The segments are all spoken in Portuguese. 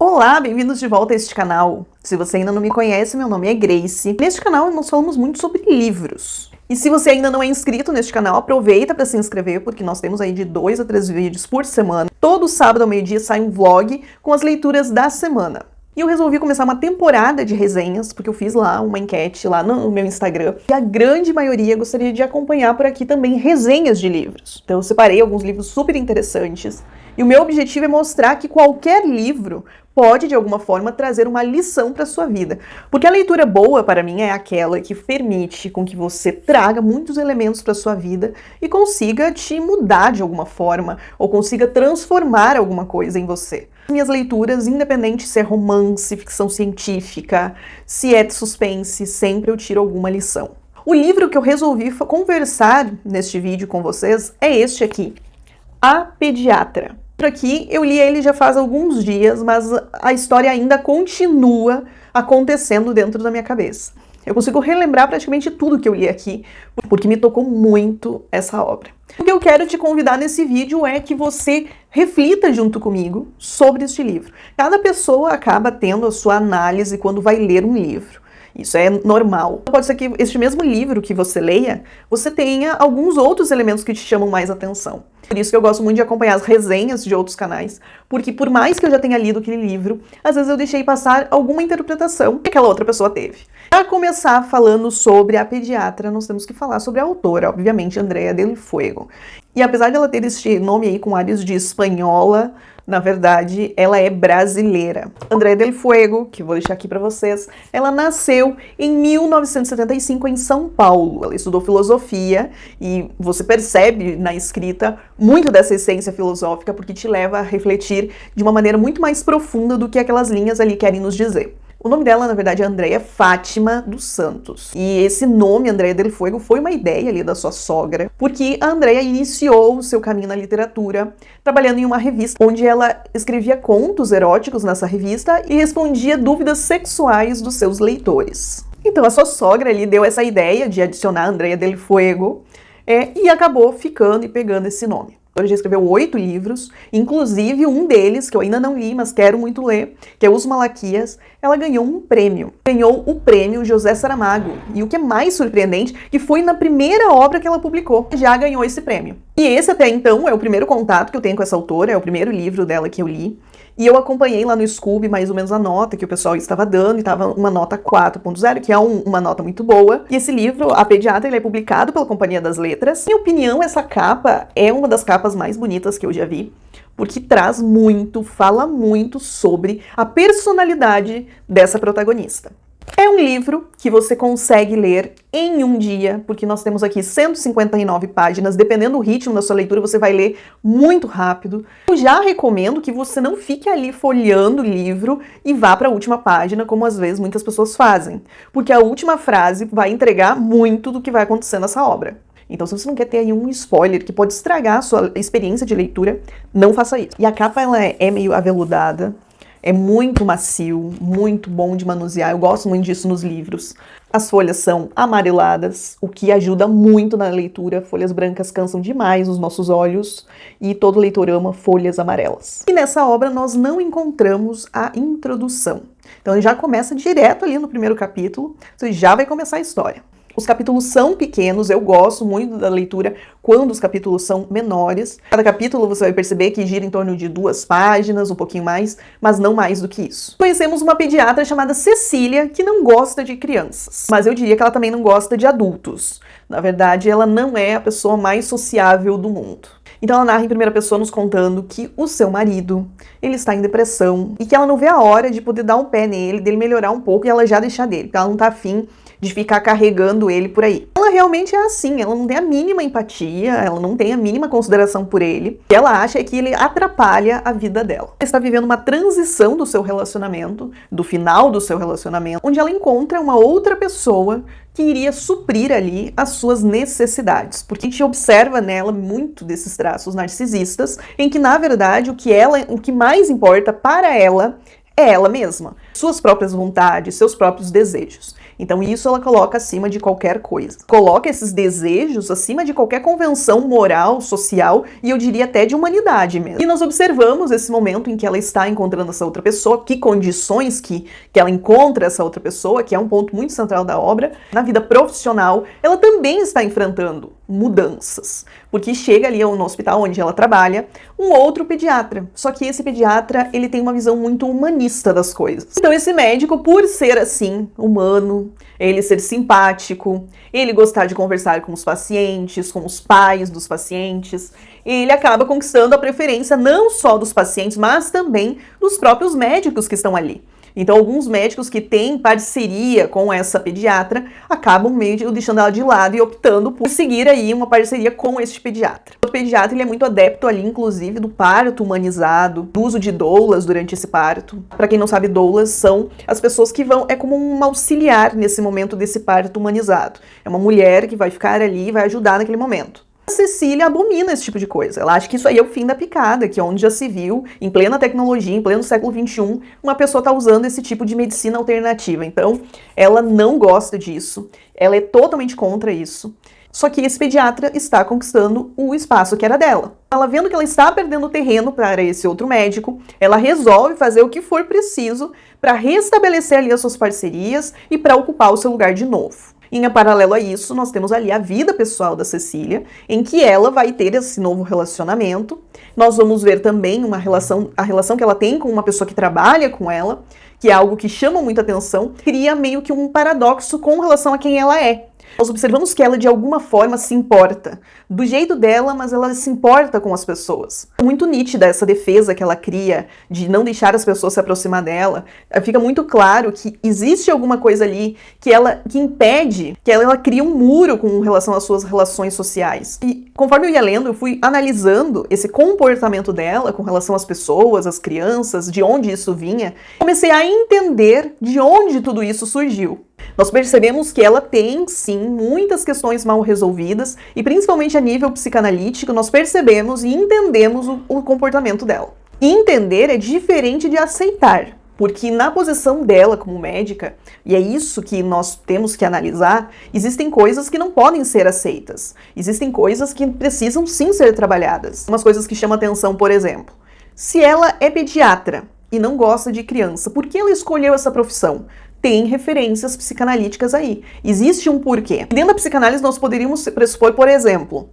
Olá, bem-vindos de volta a este canal. Se você ainda não me conhece, meu nome é Grace. Neste canal nós falamos muito sobre livros. E se você ainda não é inscrito neste canal, aproveita para se inscrever, porque nós temos aí de 2 a 3 vídeos por semana. Todo sábado ao meio-dia sai um vlog com as leituras da semana. E eu resolvi começar uma temporada de resenhas, porque eu fiz lá uma enquete lá no meu Instagram, e a grande maioria gostaria de acompanhar por aqui também resenhas de livros. Então eu separei alguns livros super interessantes, e o meu objetivo é mostrar que qualquer livro pode, de alguma forma, trazer uma lição para a sua vida. Porque a leitura boa, para mim, é aquela que permite com que você traga muitos elementos para a sua vida e consiga te mudar de alguma forma, ou consiga transformar alguma coisa em você. Minhas leituras, independente se é romance, ficção científica, se é suspense, sempre eu tiro alguma lição. O livro que eu resolvi conversar neste vídeo com vocês é este aqui, A Pediatra. Por aqui, eu li ele já faz alguns dias, mas a história ainda continua acontecendo dentro da minha cabeça. Eu consigo relembrar praticamente tudo que eu li aqui, porque me tocou muito essa obra. O que eu quero te convidar nesse vídeo é que você reflita junto comigo sobre este livro. Cada pessoa acaba tendo a sua análise quando vai ler um livro. Isso é normal. Pode ser que este mesmo livro que você leia, você tenha alguns outros elementos que te chamam mais atenção. Por isso que eu gosto muito de acompanhar as resenhas de outros canais, porque por mais que eu já tenha lido aquele livro, às vezes eu deixei passar alguma interpretação que aquela outra pessoa teve. Para começar falando sobre A Pediatra, nós temos que falar sobre a autora, obviamente, Andrea del Fuego. E apesar dela ter este nome aí com áreas de espanhola, na verdade, ela é brasileira. Andrea del Fuego, que eu vou deixar aqui para vocês, ela nasceu em 1975 em São Paulo. Ela estudou filosofia e você percebe na escrita muito dessa essência filosófica porque te leva a refletir de uma maneira muito mais profunda do que aquelas linhas ali querem nos dizer. O nome dela, na verdade, é Andrea Fátima dos Santos. E esse nome, Andrea del Fuego, foi uma ideia ali da sua sogra, porque a Andrea iniciou o seu caminho na literatura trabalhando em uma revista, onde ela escrevia contos eróticos nessa revista e respondia dúvidas sexuais dos seus leitores. Então a sua sogra ali deu essa ideia de adicionar Andrea del Fuego e acabou ficando e pegando esse nome. Ela já escreveu 8 livros, inclusive um deles, que eu ainda não li, mas quero muito ler, que é Os Malaquias. Ela ganhou um prêmio. Ganhou o prêmio José Saramago. E o que é mais surpreendente, que foi na primeira obra que ela publicou, já ganhou esse prêmio. E esse até então é o primeiro contato que eu tenho com essa autora, é o primeiro livro dela que eu li. E eu acompanhei lá no Scoob mais ou menos a nota que o pessoal estava dando, e estava uma nota 4.0, que é uma nota muito boa. E esse livro, A Pediatra, ele é publicado pela Companhia das Letras. Em minha opinião, essa capa é uma das capas mais bonitas que eu já vi, porque traz muito, fala muito sobre a personalidade dessa protagonista. É um livro que você consegue ler em um dia, porque nós temos aqui 159 páginas, dependendo do ritmo da sua leitura, você vai ler muito rápido. Eu já recomendo que você não fique ali folheando o livro e vá para a última página, como às vezes muitas pessoas fazem, porque a última frase vai entregar muito do que vai acontecer nessa obra. Então, se você não quer ter aí um spoiler que pode estragar a sua experiência de leitura, não faça isso. E a capa, ela é meio aveludada. É muito macio, muito bom de manusear, eu gosto muito disso nos livros. As folhas são amareladas, o que ajuda muito na leitura. Folhas brancas cansam demais os nossos olhos e todo leitor ama folhas amarelas. E nessa obra nós não encontramos a introdução. Então ele já começa direto ali no primeiro capítulo, você já vai começar a história. Os capítulos são pequenos, eu gosto muito da leitura quando os capítulos são menores. Cada capítulo você vai perceber que gira em torno de 2 páginas, um pouquinho mais, mas não mais do que isso. Conhecemos uma pediatra chamada Cecília, que não gosta de crianças, mas eu diria que ela também não gosta de adultos. Na verdade, ela não é a pessoa mais sociável do mundo. Então ela narra em primeira pessoa nos contando que o seu marido, ele está em depressão e que ela não vê a hora de poder dar um pé nele, dele melhorar um pouco e ela já deixar dele, porque ela não tá afim de ficar carregando ele por aí. Ela realmente é assim, ela não tem a mínima empatia, ela não tem a mínima consideração por ele. O que ela acha é que ele atrapalha a vida dela. Ela está vivendo uma transição do seu relacionamento, do final do seu relacionamento, onde ela encontra uma outra pessoa que iria suprir ali as suas necessidades. Porque a gente observa nela muito desses traços narcisistas, em que, na verdade, o que mais importa para ela é ela mesma, suas próprias vontades, seus próprios desejos. Então isso ela coloca acima de qualquer coisa. Coloca esses desejos acima de qualquer convenção moral, social e eu diria até de humanidade mesmo. E nós observamos esse momento em que ela está encontrando essa outra pessoa, que condições que ela encontra essa outra pessoa, que é um ponto muito central da obra. Na vida profissional, ela também está enfrentando mudanças, porque chega ali no hospital onde ela trabalha, um outro pediatra. Só que esse pediatra, ele tem uma visão muito humanista das coisas. Então esse médico, por ser assim, humano, ele ser simpático, ele gostar de conversar com os pacientes, com os pais dos pacientes, ele acaba conquistando a preferência não só dos pacientes, mas também dos próprios médicos que estão ali. Então, alguns médicos que têm parceria com essa pediatra acabam meio deixando ela de lado e optando por seguir aí uma parceria com este pediatra. O pediatra ele é muito adepto ali, inclusive, do parto humanizado, do uso de doulas durante esse parto. Para quem não sabe, doulas são as pessoas que vão, é como um auxiliar nesse momento desse parto humanizado. É uma mulher que vai ficar ali e vai ajudar naquele momento. A Cecília abomina esse tipo de coisa. Ela acha que isso aí é o fim da picada, que é onde já se viu, em plena tecnologia, em pleno século XXI, uma pessoa está usando esse tipo de medicina alternativa. Então, ela não gosta disso, ela é totalmente contra isso. Só que esse pediatra está conquistando o espaço que era dela. Ela vendo que ela está perdendo terreno para esse outro médico, ela resolve fazer o que for preciso para restabelecer ali as suas parcerias e para ocupar o seu lugar de novo. Em paralelo a isso, nós temos ali a vida pessoal da Cecília, em que ela vai ter esse novo relacionamento. Nós vamos ver também a relação que ela tem com uma pessoa que trabalha com ela, que é algo que chama muita atenção, cria meio que um paradoxo com relação a quem ela é. Nós observamos que ela, de alguma forma, se importa. Do jeito dela, mas ela se importa com as pessoas. É muito nítida essa defesa que ela cria de não deixar as pessoas se aproximar dela. Fica muito claro que existe alguma coisa ali que impede, que ela cria um muro com relação às suas relações sociais. E conforme eu ia lendo, eu fui analisando esse comportamento dela com relação às pessoas, às crianças, de onde isso vinha. Comecei a entender de onde tudo isso surgiu. Nós percebemos que ela tem, sim, muitas questões mal resolvidas e principalmente a nível psicanalítico nós percebemos e entendemos o comportamento dela. E entender é diferente de aceitar, porque na posição dela como médica, e é isso que nós temos que analisar, existem coisas que não podem ser aceitas. Existem coisas que precisam sim ser trabalhadas. Umas coisas que chamam atenção, por exemplo, se ela é pediatra e não gosta de criança, por que ela escolheu essa profissão? Tem referências psicanalíticas aí. Existe um porquê. Dentro da psicanálise, nós poderíamos pressupor, por exemplo,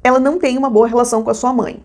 ela não tem uma boa relação com a sua mãe.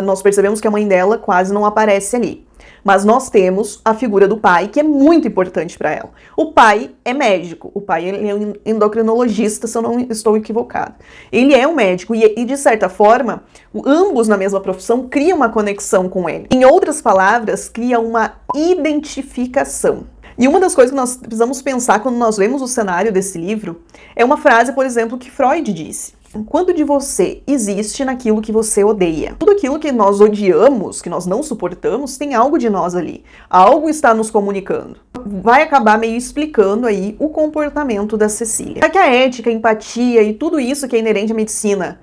Nós percebemos que a mãe dela quase não aparece ali. Mas nós temos a figura do pai, que é muito importante para ela. O pai é médico. O pai ele é um endocrinologista, se eu não estou equivocado. Ele é um médico e de certa forma, ambos na mesma profissão criam uma conexão com ele. Em outras palavras, cria uma identificação. E uma das coisas que nós precisamos pensar quando nós vemos o cenário desse livro é uma frase, por exemplo, que Freud disse. Quanto de você existe naquilo que você odeia? Tudo aquilo que nós odiamos, que nós não suportamos, tem algo de nós ali. Algo está nos comunicando. Vai acabar meio explicando aí o comportamento da Cecília. Será que a ética, a empatia e tudo isso que é inerente à medicina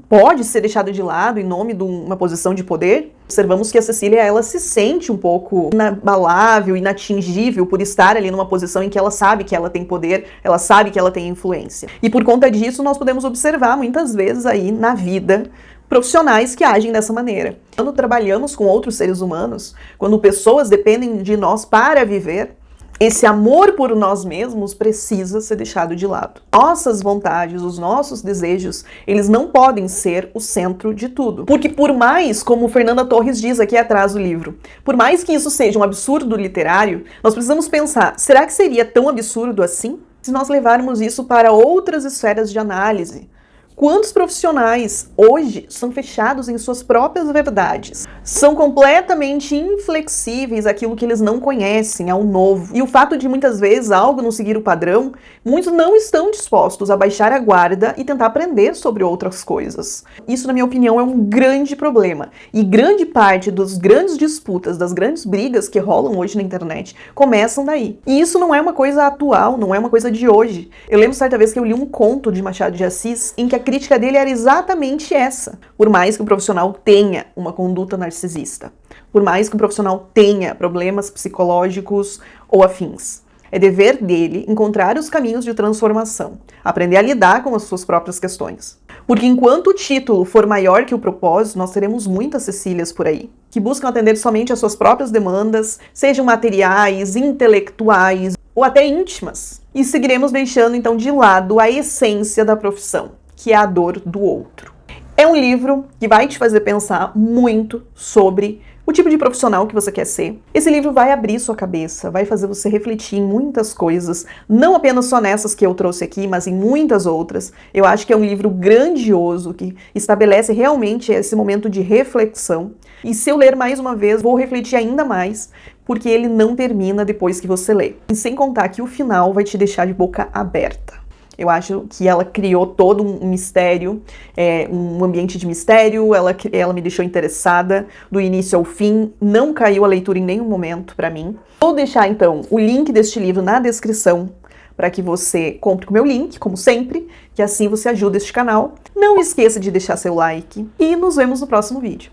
pode ser deixado de lado em nome de uma posição de poder? Observamos que a Cecília, ela se sente um pouco inabalável, inatingível por estar ali numa posição em que ela sabe que ela tem poder, ela sabe que ela tem influência. E por conta disso, nós podemos observar muitas vezes aí na vida profissionais que agem dessa maneira. Quando trabalhamos com outros seres humanos, quando pessoas dependem de nós para viver, esse amor por nós mesmos precisa ser deixado de lado. Nossas vontades, os nossos desejos, eles não podem ser o centro de tudo. Porque por mais, como Fernanda Torres diz aqui atrás do livro, por mais que isso seja um absurdo literário, nós precisamos pensar, será que seria tão absurdo assim? Se nós levarmos isso para outras esferas de análise, quantos profissionais hoje são fechados em suas próprias verdades? São completamente inflexíveis àquilo que eles não conhecem, ao novo. E o fato de muitas vezes algo não seguir o padrão, muitos não estão dispostos a baixar a guarda e tentar aprender sobre outras coisas. Isso, na minha opinião, é um grande problema. E grande parte das grandes disputas, das grandes brigas que rolam hoje na internet, começam daí. E isso não é uma coisa atual, não é uma coisa de hoje. Eu lembro certa vez que eu li um conto de Machado de Assis em que crítica dele era exatamente essa. Por mais que o profissional tenha uma conduta narcisista, por mais que o profissional tenha problemas psicológicos ou afins, é dever dele encontrar os caminhos de transformação, aprender a lidar com as suas próprias questões. Porque enquanto o título for maior que o propósito, nós teremos muitas Cecílias por aí, que buscam atender somente às suas próprias demandas, sejam materiais, intelectuais ou até íntimas. E seguiremos deixando então de lado a essência da profissão, que é a dor do outro. É um livro que vai te fazer pensar muito sobre o tipo de profissional que você quer ser. Esse livro vai abrir sua cabeça, vai fazer você refletir em muitas coisas, não apenas só nessas que eu trouxe aqui, mas em muitas outras. Eu acho que é um livro grandioso, que estabelece realmente esse momento de reflexão. E se eu ler mais uma vez, vou refletir ainda mais, porque ele não termina depois que você lê. E sem contar que o final vai te deixar de boca aberta. Eu acho que ela criou todo um mistério, um ambiente de mistério, ela me deixou interessada do início ao fim, não caiu a leitura em nenhum momento para mim. Vou deixar então o link deste livro na descrição para que você compre com o meu link, como sempre, que assim você ajuda este canal. Não esqueça de deixar seu like e nos vemos no próximo vídeo.